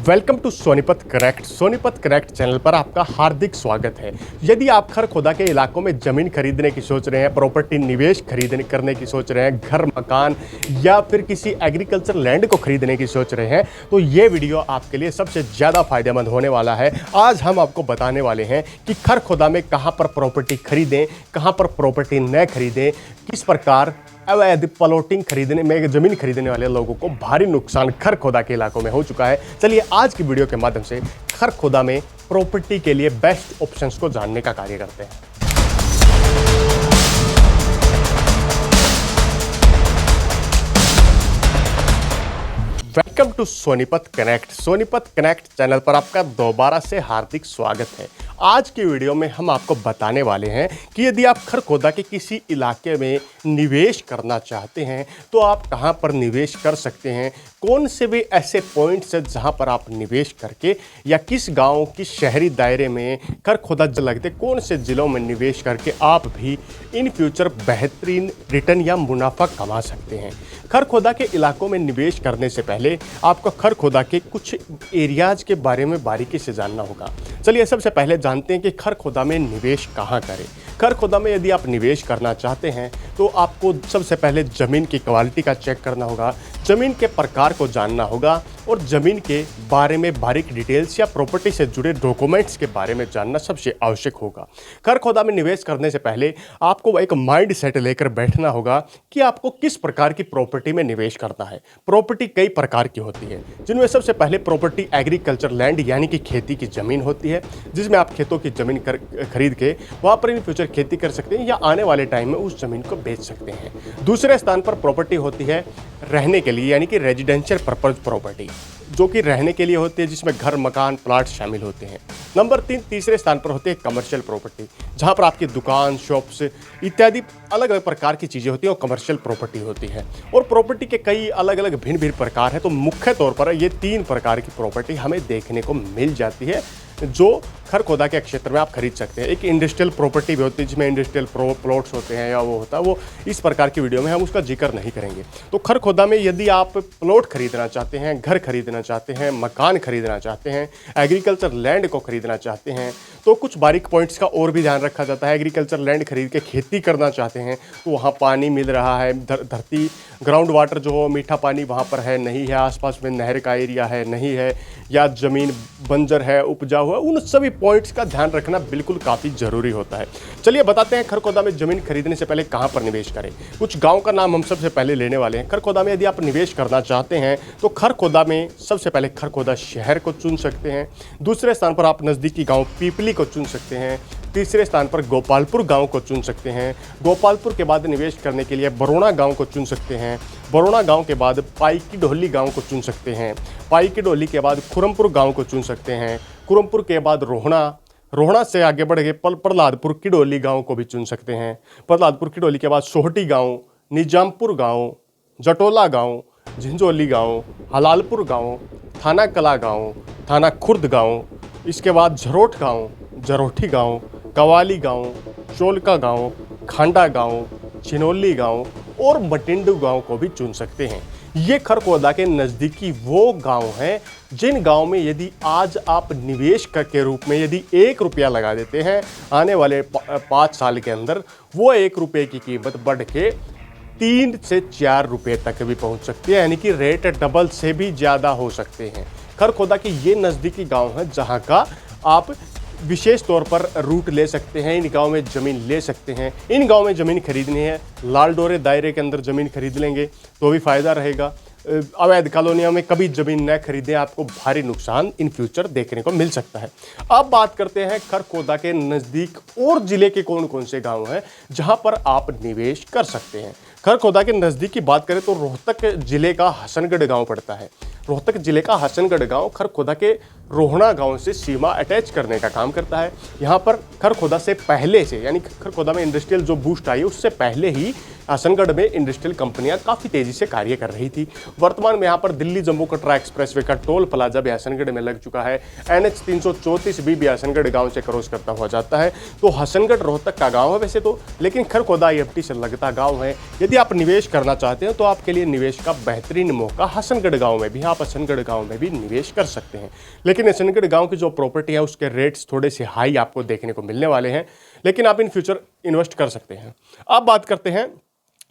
Welcome to Sonipat connect. Sonipat connect channel पर आपका हार्दिक स्वागत है। यदि आप खरखोदा के इलाकों में ज़मीन खरीदने की सोच रहे हैं, प्रॉपर्टी निवेश खरीदने करने की सोच रहे हैं, घर मकान या फिर किसी एग्रीकल्चर लैंड को खरीदने की सोच रहे हैं, तो ये वीडियो आपके लिए सबसे ज़्यादा फायदेमंद होने वाला है। आज हम आपको बताने वाले हैं कि खरखोदा में कहाँ पर प्रॉपर्टी खरीदें, कहाँ पर प्रॉपर्टी न खरीदें, किस प्रकार अवैध प्लॉटिंग खरीदने में ज़मीन खरीदने वाले लोगों को भारी नुकसान खरखोदा के इलाकों में हो चुका है। चलिए आज की वीडियो के माध्यम से खरखोदा में प्रॉपर्टी के लिए बेस्ट ऑप्शंस को जानने का कार्य करते हैं। Welcome to Sonipat connect. Sonipat connect channel पर आपका दोबारा से हार्दिक स्वागत है। आज की वीडियो में हम आपको बताने वाले हैं कि यदि आप खरखोदा के किसी इलाके में निवेश करना चाहते हैं तो आप कहां पर निवेश कर सकते हैं, कौन से भी ऐसे पॉइंट्स हैं जहां पर आप निवेश करके या किस गांव किस शहरी दायरे में खरखोदा लगते कौन से ज़िलों में निवेश करके आप भी इन फ्यूचर बेहतरीन रिटर्न या मुनाफा कमा सकते हैं। खरखोदा के इलाकों में निवेश करने से पहले आपको खरखोदा के कुछ एरियाज़ के बारे में बारीकी से जानना होगा। चलिए सबसे पहले जानते हैं कि खरखोदा में निवेश कहाँ करें। खरखोदा में यदि आप निवेश करना चाहते हैं तो आपको सबसे पहले ज़मीन की क्वालिटी का चेक करना होगा, ज़मीन के प्रकार को जानना होगा और ज़मीन के बारे में बारीक डिटेल्स या प्रॉपर्टी से जुड़े डॉक्यूमेंट्स के बारे में जानना सबसे आवश्यक होगा। खरखोदा में निवेश करने से पहले आपको एक माइंड सेट लेकर बैठना होगा कि आपको किस प्रकार की प्रॉपर्टी में निवेश करना है। प्रॉपर्टी कई प्रकार की होती है, जिनमें सबसे पहले प्रॉपर्टी एग्रीकल्चर लैंड यानी कि खेती की ज़मीन होती है, जिसमें आप खेतों की ज़मीन खरीद के वहाँ पर इन फ्यूचर खेती कर सकते हैं या आने वाले टाइम में उस ज़मीन को बेच सकते हैं। दूसरे स्थान पर प्रॉपर्टी होती है रहने के लिए यानी कि रेजिडेंशियल पर्पज प्रॉपर्टी, जो कि रहने के लिए होती है, जिसमें घर मकान प्लाट शामिल होते हैं। नंबर 3 तीसरे स्थान पर होती है कमर्शियल प्रॉपर्टी, जहां पर आपकी दुकान शॉप्स इत्यादि अलग अलग प्रकार की चीज़ें होती हैं और कमर्शियल प्रॉपर्टी होती है। और प्रॉपर्टी के कई अलग अलग भिन्न भिन्न प्रकार हैं, तो मुख्य तौर पर ये 3 प्रकार की प्रॉपर्टी हमें देखने को मिल जाती है जो खरखोदा के क्षेत्र में आप खरीद सकते हैं। एक इंडस्ट्रियल प्रॉपर्टी भी होती है, जिसमें इंडस्ट्रियल प्लॉट्स होते हैं या वो होता है, वो इस प्रकार की वीडियो में हम उसका जिक्र नहीं करेंगे। तो खरखोदा में यदि आप प्लॉट खरीदना चाहते हैं, घर खरीदना चाहते हैं, मकान खरीदना चाहते हैं, एग्रीकल्चर लैंड को खरीदना चाहते हैं, तो कुछ बारीक पॉइंट्स का और भी ध्यान रखा जाता है। एग्रीकल्चर लैंड खरीद के खेती करना चाहते हैं तो वहाँ पानी मिल रहा है, धरती ग्राउंड वाटर जो हो मीठा पानी वहाँ पर है नहीं है, आसपास में नहर का एरिया है नहीं है, या ज़मीन बंजर है उपजाऊ है, उन सभी पॉइंट्स का ध्यान रखना बिल्कुल काफ़ी ज़रूरी होता है। चलिए बताते हैं खरखोदा में ज़मीन खरीदने से पहले कहाँ पर निवेश करें। कुछ गांव का नाम हम सबसे पहले लेने वाले हैं। खरखोदा में यदि आप निवेश करना चाहते हैं तो खरखोदा में सबसे पहले खरखोदा शहर को चुन सकते हैं। दूसरे स्थान पर आप नज़दीकी गाँव पीपली को चुन सकते हैं। तीसरे स्थान पर गोपालपुर गांव को चुन सकते हैं। गोपालपुर के बाद निवेश करने के लिए बरोड़ा गांव को चुन सकते हैं। बरोड़ा गांव के बाद पाई की ढोली गांव को चुन सकते हैं। पाई की ढोली के बाद खुरमपुर गांव को चुन सकते हैं। खुरमपुर के बाद रोहड़ा से आगे बढ़ के प्रहलादपुर की ढोली गाँव को भी चुन सकते हैं। प्रहलादपुर की ढोली के बाद सोहटी गाँव, निजामपुर गाँव, जटोला गाँव, झिंझोली गाँव, हलालपुर गाँव, थाना कला गाँव, थाना खुर्द गाँव, इसके बाद झरोट गाँव, जरोठी गाँव, कवाली गांव, चोलका गांव, खांडा गांव, चिनोली गांव और बटिंडू गांव को भी चुन सकते हैं। ये खरखोदा के नज़दीकी वो गांव हैं जिन गांव में यदि आज आप निवेश के रूप में यदि 1 रुपया लगा देते हैं, आने वाले 5 साल के अंदर वो 1 रुपये की कीमत बढ़ के 3 से 4 रुपये तक भी पहुंच सकती है, यानी कि रेट डबल से भी ज़्यादा हो सकते हैं। खरखोदा के ये नज़दीकी गाँव हैं जहाँ का आप विशेष तौर पर रूट ले सकते हैं, इन गांव में ज़मीन ले सकते हैं। इन गांव में ज़मीन खरीदनी है, लाल डोरे दायरे के अंदर ज़मीन खरीद लेंगे तो भी फ़ायदा रहेगा। अवैध कॉलोनियों में कभी ज़मीन न खरीदें, आपको भारी नुकसान इन फ्यूचर देखने को मिल सकता है। अब बात करते हैं खरखोदा के नज़दीक और ज़िले के कौन कौन से गाँव हैं जहाँ पर आप निवेश कर सकते हैं। खरखोदा के नज़दीक की बात करें तो रोहतक ज़िले का हसनगढ़ गाँव पड़ता है। रोहतक ज़िले का हसनगढ़ गांव खरखोदा के रोहड़ा गांव से सीमा अटैच करने का काम करता है। यहाँ पर खरखोदा से पहले से यानी खरखोदा में इंडस्ट्रियल जो बूस्ट आई उससे पहले ही हसनगढ़ में इंडस्ट्रियल कंपनियां काफ़ी तेज़ी से कार्य कर रही थी। वर्तमान में यहाँ पर दिल्ली जम्मू कटरा एक्सप्रेसवे का टोल प्लाजा भी हसनगढ़ में लग चुका है। NH 334 भी हसनगढ़ गांव से क्रॉस करता हुआ जाता है। तो हसनगढ़ रोहतक का गांव है वैसे तो, लेकिन खरखोदा EFT से लगता गांव है। यदि आप निवेश करना चाहते हैं तो आपके लिए निवेश का बेहतरीन मौका हसनगढ़ गाँव में भी आप हसनगढ़ गांव में भी निवेश कर सकते हैं। लेकिन हसनगढ़ गांव की जो प्रॉपर्टी है उसके रेट्स थोड़े से हाई आपको देखने को मिलने वाले हैं, लेकिन आप इन फ्यूचर इन्वेस्ट कर सकते हैं। अब बात करते हैं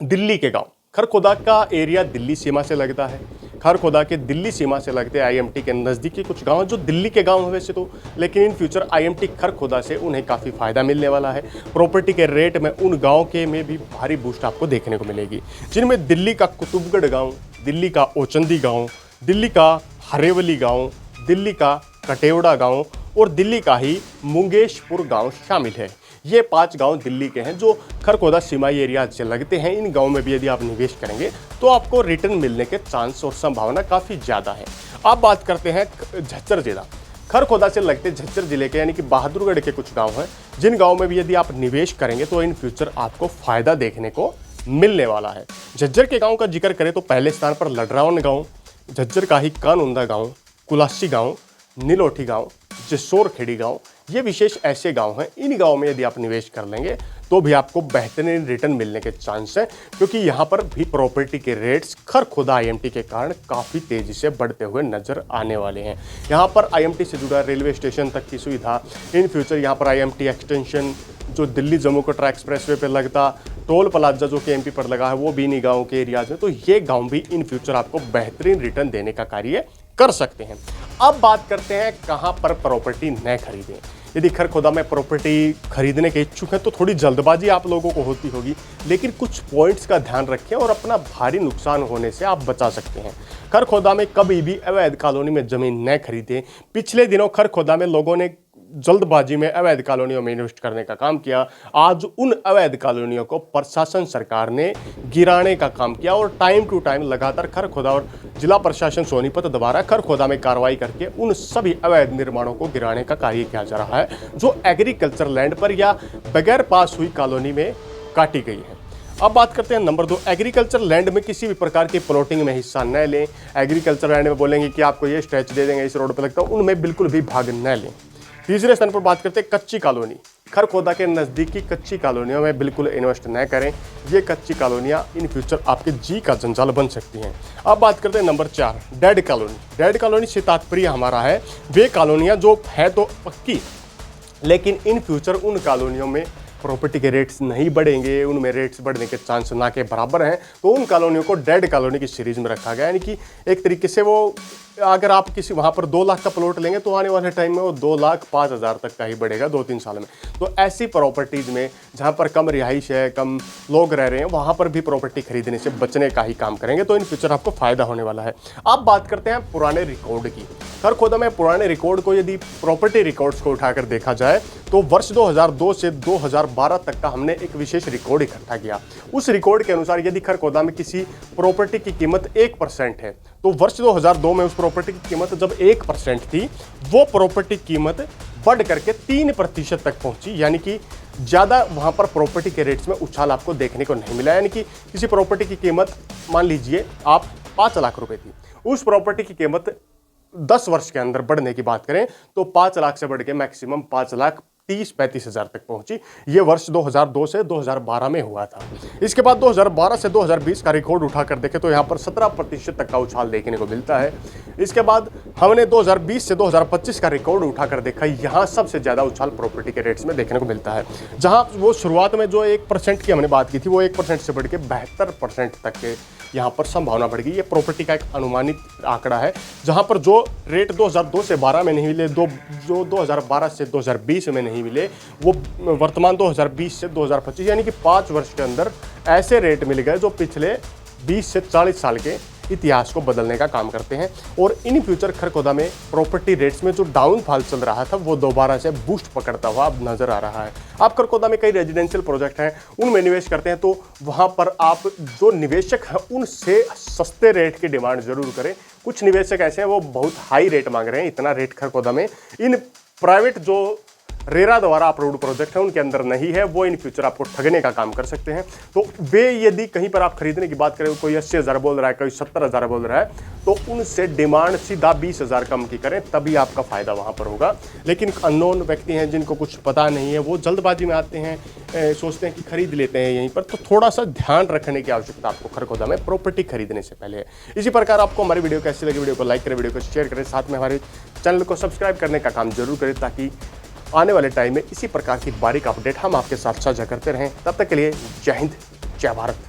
दिल्ली के गाँव। खरखोदा का एरिया दिल्ली सीमा से लगता है। खरखोदा के दिल्ली सीमा से लगते आईएमटी के नज़दीकी कुछ गांव जो दिल्ली के गांव हैं वैसे तो, लेकिन इन फ्यूचर आईएमटी खरखोदा से उन्हें काफ़ी फायदा मिलने वाला है। प्रॉपर्टी के रेट में उन गांव के में भी भारी बूस्ट आपको देखने को मिलेगी, जिनमें दिल्ली का कुतुबगढ़ गांव, दिल्ली का ओचंदी गांव, दिल्ली का हरेवली गांव, दिल्ली का कटेवड़ा गांव और दिल्ली का ही मुंगेशपुर गांव शामिल है। ये 5 गांव दिल्ली के हैं जो खरखोदा सीमाई एरिया से लगते हैं। इन गांव में भी यदि आप निवेश करेंगे तो आपको रिटर्न मिलने के चांस और संभावना काफ़ी ज़्यादा है। अब बात करते हैं झज्जर जिला। खरखोदा से लगते झज्जर जिले के यानी कि बहादुरगढ़ के कुछ गांव हैं, जिन गाँव में भी यदि आप निवेश करेंगे तो इन फ्यूचर आपको फ़ायदा देखने को मिलने वाला है। झज्जर के गाँव का जिक्र करें तो पहले स्थान पर लडरावन गाँव, झज्जर का ही कानउंदा गाँव, कुलासी गाँव, नीलोठी गाँव, जसोर खेड़ी गाँव, ये विशेष ऐसे गांव हैं। इन गांव में यदि आप निवेश कर लेंगे तो भी आपको बेहतरीन रिटर्न मिलने के चांस हैं, क्योंकि यहाँ पर भी प्रॉपर्टी के रेट्स खरखोदा आईएमटी के कारण काफ़ी तेज़ी से बढ़ते हुए नजर आने वाले हैं। यहाँ पर आईएमटी से जुड़ा रेलवे स्टेशन तक की सुविधा, इन फ्यूचर यहाँ पर आईएमटी एक्सटेंशन जो दिल्ली जम्मू कटरा एक्सप्रेसवे पर लगता, टोल प्लाजा जो कि एमपी पर लगा है वो भी इन्हीं गाँव के एरियाज में, तो ये गाँव भी इन फ्यूचर आपको बेहतरीन रिटर्न देने का कार्य कर सकते हैं। अब बात करते हैं कहाँ पर प्रॉपर्टी न खरीदें। यदि खरखोदा में प्रॉपर्टी खरीदने के इच्छुक हैं तो थोड़ी जल्दबाजी आप लोगों को होती होगी, लेकिन कुछ पॉइंट्स का ध्यान रखें और अपना भारी नुकसान होने से आप बचा सकते हैं। खरखोदा में कभी भी अवैध कॉलोनी में ज़मीन न खरीदें। पिछले दिनों खरखोदा में लोगों ने जल्दबाजी में अवैध कॉलोनियों में इन्वेस्ट करने का काम किया। आज उन अवैध कॉलोनियों को प्रशासन सरकार ने गिराने का काम किया और टाइम टू टाइम लगातार खरखोदा और जिला प्रशासन सोनीपत द्वारा खरखोदा में कार्रवाई करके उन सभी अवैध निर्माणों को गिराने का कार्य किया जा रहा है जो एग्रीकल्चर लैंड पर या बगैर पास हुई कॉलोनी में काटी गई है। अब बात करते हैं नंबर 2, एग्रीकल्चर लैंड में किसी भी प्रकार की प्लॉटिंग में हिस्सा न लें। एग्रीकल्चर लैंड में बोलेंगे कि आपको ये स्ट्रेच दे देंगे, इस रोड पर लगता है, उनमें बिल्कुल भी भाग न लें। तीसरे स्थान पर बात करते हैं कच्ची कॉलोनी। खरखोदा के नज़दीकी कच्ची कॉलोनियों में बिल्कुल इन्वेस्ट न करें। ये कच्ची कॉलोनियाँ इन फ्यूचर आपके जी का जंजाल बन सकती हैं। अब बात करते हैं number 4, dead colony. Dead colony से तात्पर्य हमारा है वे कॉलोनियाँ जो है तो पक्की, लेकिन इन फ्यूचर उन कॉलोनियों में प्रॉपर्टी के रेट्स नहीं बढ़ेंगे, उनमें रेट्स बढ़ने के चांस ना के बराबर हैं, तो उन कॉलोनियों को डेड कॉलोनी की सीरीज में रखा गया। यानी कि एक तरीके से वो अगर आप किसी वहाँ पर 2 लाख का प्लॉट लेंगे तो आने वाले टाइम में वो 2,05,000 तक का ही बढ़ेगा 2-3 साल में। तो ऐसी प्रॉपर्टीज़ में जहाँ पर कम रिहाइश है, कम लोग रह रहे हैं, वहाँ पर भी प्रॉपर्टी खरीदने से बचने का ही काम करेंगे, तो इन फ्यूचर आपको फ़ायदा होने वाला है। अब बात करते हैं पुराने रिकॉर्ड की। खरखोदा में पुराने रिकॉर्ड को यदि प्रॉपर्टी रिकॉर्ड्स को उठाकर देखा जाए तो वर्ष 2002 से 2012 तक का हमने एक विशेष रिकॉर्ड इकट्ठा किया। उस रिकॉर्ड के अनुसार यदि खरखोदा में किसी प्रॉपर्टी की कीमत 1% है तो वर्ष 2002 में उस प्रॉपर्टी की कीमत जब 1% थी, वो प्रॉपर्टी कीमत बढ़ करके 3% तक पहुंची। यानी कि ज़्यादा वहाँ पर प्रॉपर्टी के रेट्स में उछाल आपको देखने को नहीं मिला। यानी कि किसी प्रॉपर्टी की कीमत मान लीजिए आप 5 लाख रुपए थी, उस प्रॉपर्टी की कीमत 10 वर्ष के अंदर बढ़ने की बात करें तो 5 लाख से बढ़ के मैक्सिमम 5,30,35,000 तक पहुंची। ये वर्ष 2002 से 2012 में हुआ था। इसके बाद 2012 से 2020 का रिकॉर्ड उठाकर देखें तो यहाँ पर 17% तक का उछाल देखने को मिलता है। इसके बाद हमने 2020 से 2025 का रिकॉर्ड उठाकर देखा, यहाँ सबसे ज़्यादा उछाल प्रॉपर्टी के रेट्स में देखने को मिलता है। जहाँ वो शुरुआत में जो 1% की हमने बात की थी वो 1% से बढ़ के 72% तक के यहाँ पर संभावना बढ़ गई। ये प्रॉपर्टी का एक अनुमानित आंकड़ा है, जहाँ पर जो रेट 2002 से 12 में नहीं मिले, जो 2012 से 2020 में नहीं मिले, वो वर्तमान 2020 से 2025 यानी कि 5 वर्ष के अंदर ऐसे रेट मिल गए जो पिछले 20 से 40 साल के इतिहास को बदलने का काम करते हैं। और इन फ्यूचर खरखोदा में प्रॉपर्टी रेट्स में जो डाउनफॉल चल रहा था वो दोबारा से बूस्ट पकड़ता हुआ अब नजर आ रहा है। आप खरखोदा में कई रेजिडेंशियल प्रोजेक्ट हैं, उनमें निवेश करते हैं तो वहाँ पर आप जो निवेशक हैं उनसे सस्ते रेट की डिमांड जरूर करें। कुछ निवेशक ऐसे हैं वो बहुत हाई रेट मांग रहे हैं, इतना रेट खरखोदा में इन प्राइवेट जो रेरा द्वारा अप्रूव्ड प्रोजेक्ट है उनके अंदर नहीं है, वो इन फ्यूचर आपको ठगने का काम कर सकते हैं। तो वे यदि कहीं पर आप खरीदने की बात करें, कोई 80,000 बोल रहा है, कोई 70,000 बोल रहा है, तो उनसे डिमांड सीधा 20,000 कम की करें, तभी आपका फायदा वहां पर होगा। लेकिन अननोन व्यक्ति हैं जिनको कुछ पता नहीं है, वो जल्दबाजी में आते हैं, सोचते हैं कि खरीद लेते हैं यहीं पर, तो थोड़ा सा ध्यान रखने की आवश्यकता आपको खरखोदा में प्रॉपर्टी खरीदने से पहले है। इसी प्रकार आपको हमारी वीडियो कैसी लगी, वीडियो को लाइक करें, वीडियो को शेयर करें, साथ में हमारे चैनल को सब्सक्राइब करने का काम जरूर करें, ताकि आने वाले टाइम में इसी प्रकार की बारीक अपडेट हम आपके साथ साझा करते रहें। तब तक के लिए जय हिंद, जय भारत।